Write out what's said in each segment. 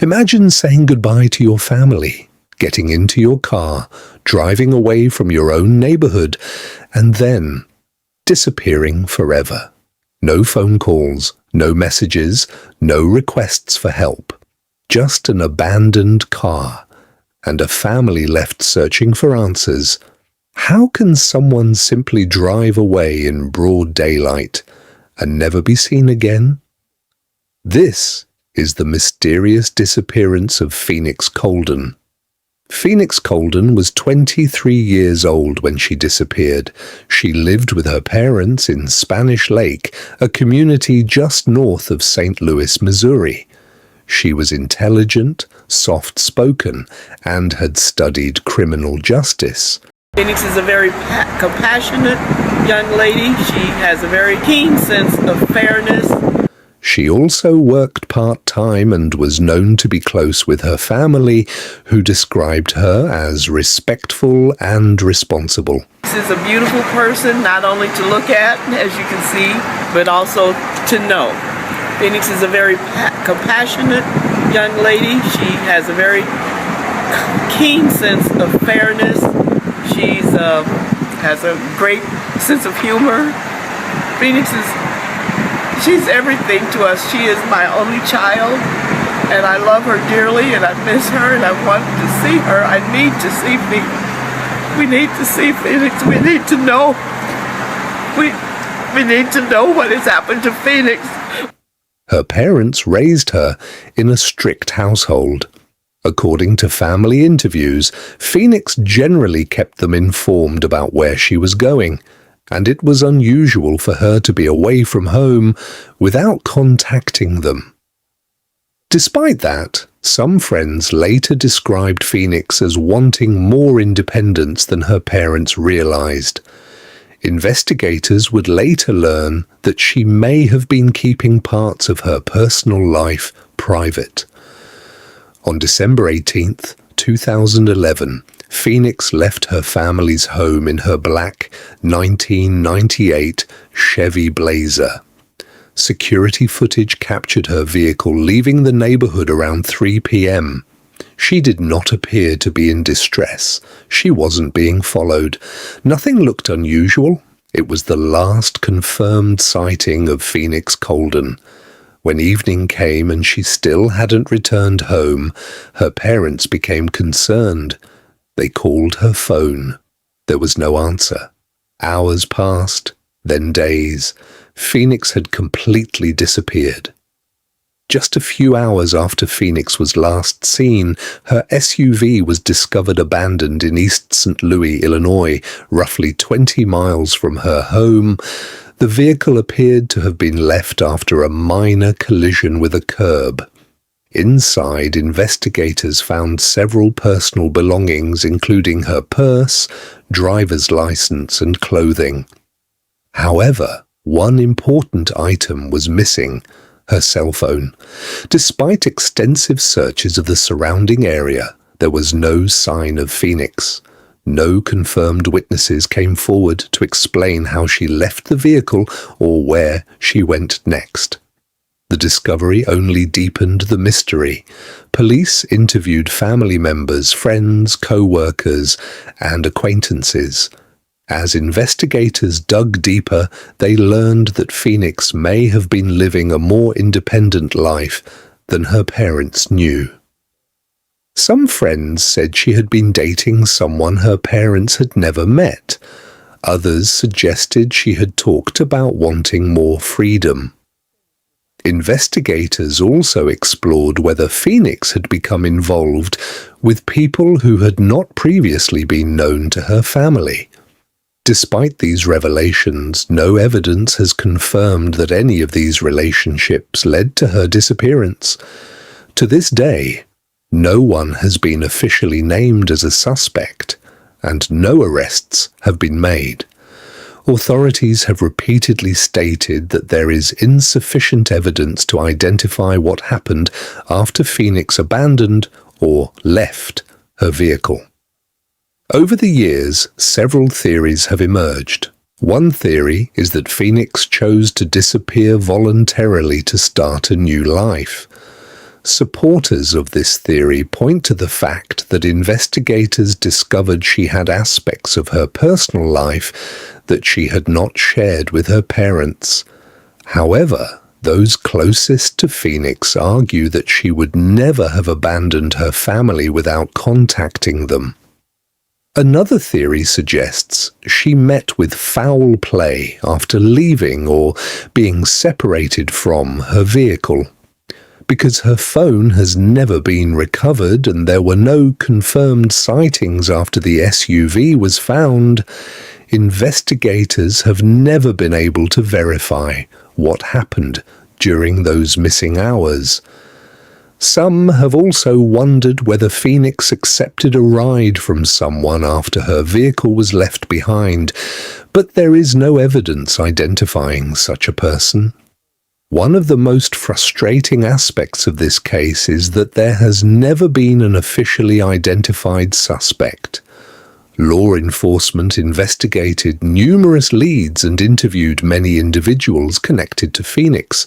Imagine saying goodbye to your family, getting into your car, driving away from your own neighborhood, and then disappearing forever. No phone calls, no messages, no requests for help. Just an abandoned car and a family left searching for answers. How can someone simply drive away in broad daylight and never be seen again? This is the mysterious disappearance of Phoenix Coldon. Phoenix Coldon was 23 years old when she disappeared. She lived with her parents in Spanish Lake, a community just north of St. Louis, Missouri. She was intelligent, soft-spoken, and had studied criminal justice. Phoenix is a very compassionate young lady. She has a very keen sense of fairness. She also worked part-time and was known to be close with her family, who described her as respectful and responsible. This is a beautiful person, not only to look at, as you can see, but also to know. Phoenix is a very compassionate young lady. She has a very keen sense of fairness. She has a great sense of humor. She's everything to us. She is my only child, and I love her dearly, and I miss her, and I want to see her. I need to see Phoenix. We need to see Phoenix. We need to know. We need to know what has happened to Phoenix. Her parents raised her in a strict household. According to family interviews, Phoenix generally kept them informed about where she was going, and it was unusual for her to be away from home without contacting them. Despite that, some friends later described Phoenix as wanting more independence than her parents realized. Investigators would later learn that she may have been keeping parts of her personal life private. On December 18, 2011, Phoenix left her family's home in her black 1998 Chevy Blazer. Security footage captured her vehicle leaving the neighborhood around 3 p.m. She did not appear to be in distress. She wasn't being followed. Nothing looked unusual. It was the last confirmed sighting of Phoenix Coldon. When evening came and she still hadn't returned home, her parents became concerned. They called her phone. There was no answer. Hours passed, then days. Phoenix had completely disappeared. Just a few hours after Phoenix was last seen, her SUV was discovered abandoned in East St. Louis, Illinois, roughly 20 miles from her home. The vehicle appeared to have been left after a minor collision with a curb. Inside, investigators found several personal belongings, including her purse, driver's license, and clothing. However, one important item was missing: her cell phone. Despite extensive searches of the surrounding area, there was no sign of Phoenix. No confirmed witnesses came forward to explain how she left the vehicle or where she went next. The discovery only deepened the mystery. Police interviewed family members, friends, co-workers, and acquaintances. As investigators dug deeper, they learned that Phoenix may have been living a more independent life than her parents knew. Some friends said she had been dating someone her parents had never met. Others suggested she had talked about wanting more freedom. Investigators also explored whether Phoenix had become involved with people who had not previously been known to her family. Despite these revelations, no evidence has confirmed that any of these relationships led to her disappearance. To this day, no one has been officially named as a suspect, and no arrests have been made. Authorities have repeatedly stated that there is insufficient evidence to identify what happened after Phoenix abandoned or left her vehicle. Over the years, several theories have emerged. One theory is that Phoenix chose to disappear voluntarily to start a new life. Supporters of this theory point to the fact that investigators discovered she had aspects of her personal life that she had not shared with her parents. However, those closest to Phoenix argue that she would never have abandoned her family without contacting them. Another theory suggests she met with foul play after leaving or being separated from her vehicle. Because her phone has never been recovered and there were no confirmed sightings after the SUV was found, investigators have never been able to verify what happened during those missing hours. Some have also wondered whether Phoenix accepted a ride from someone after her vehicle was left behind, but there is no evidence identifying such a person. One of the most frustrating aspects of this case is that there has never been an officially identified suspect. Law enforcement investigated numerous leads and interviewed many individuals connected to Phoenix.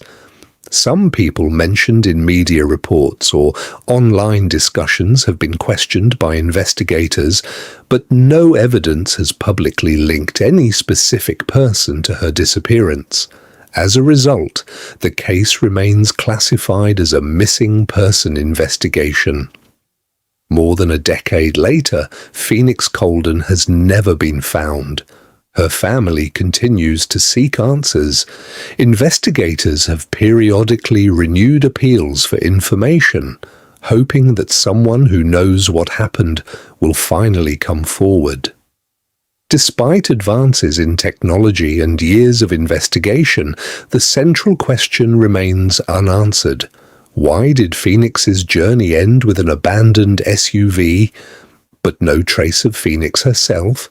Some people mentioned in media reports or online discussions have been questioned by investigators, but no evidence has publicly linked any specific person to her disappearance. As a result, the case remains classified as a missing person investigation. More than a decade later, Phoenix Coldon has never been found. Her family continues to seek answers. Investigators have periodically renewed appeals for information, hoping that someone who knows what happened will finally come forward. Despite advances in technology and years of investigation, the central question remains unanswered. Why did Phoenix's journey end with an abandoned SUV, but no trace of Phoenix herself?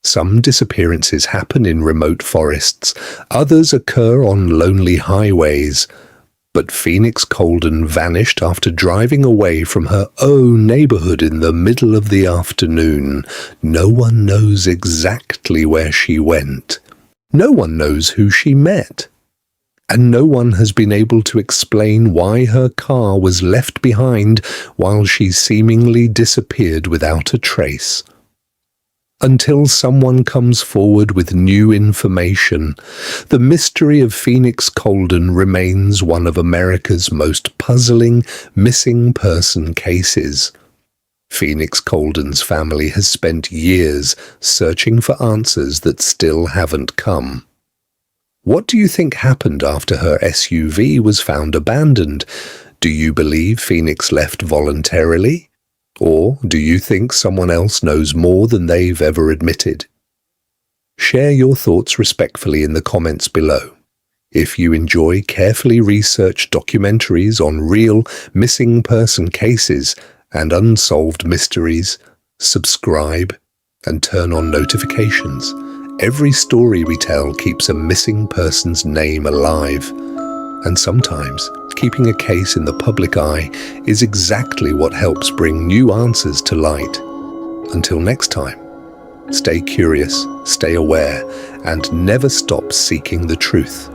Some disappearances happen in remote forests, others occur on lonely highways. But Phoenix Coldon vanished after driving away from her own neighborhood in the middle of the afternoon. No one knows exactly where she went. No one knows who she met. And no one has been able to explain why her car was left behind while she seemingly disappeared without a trace. Until someone comes forward with new information, the mystery of Phoenix Coldon remains one of America's most puzzling missing person cases. Phoenix Coldon's family has spent years searching for answers that still haven't come. What do you think happened after her SUV was found abandoned? Do you believe Phoenix left voluntarily? Or do you think someone else knows more than they've ever admitted? Share your thoughts respectfully in the comments below. If you enjoy carefully researched documentaries on real missing person cases and unsolved mysteries, subscribe and turn on notifications. Every story we tell keeps a missing person's name alive. And sometimes, keeping a case in the public eye is exactly what helps bring new answers to light. Until next time, stay curious, stay aware, and never stop seeking the truth.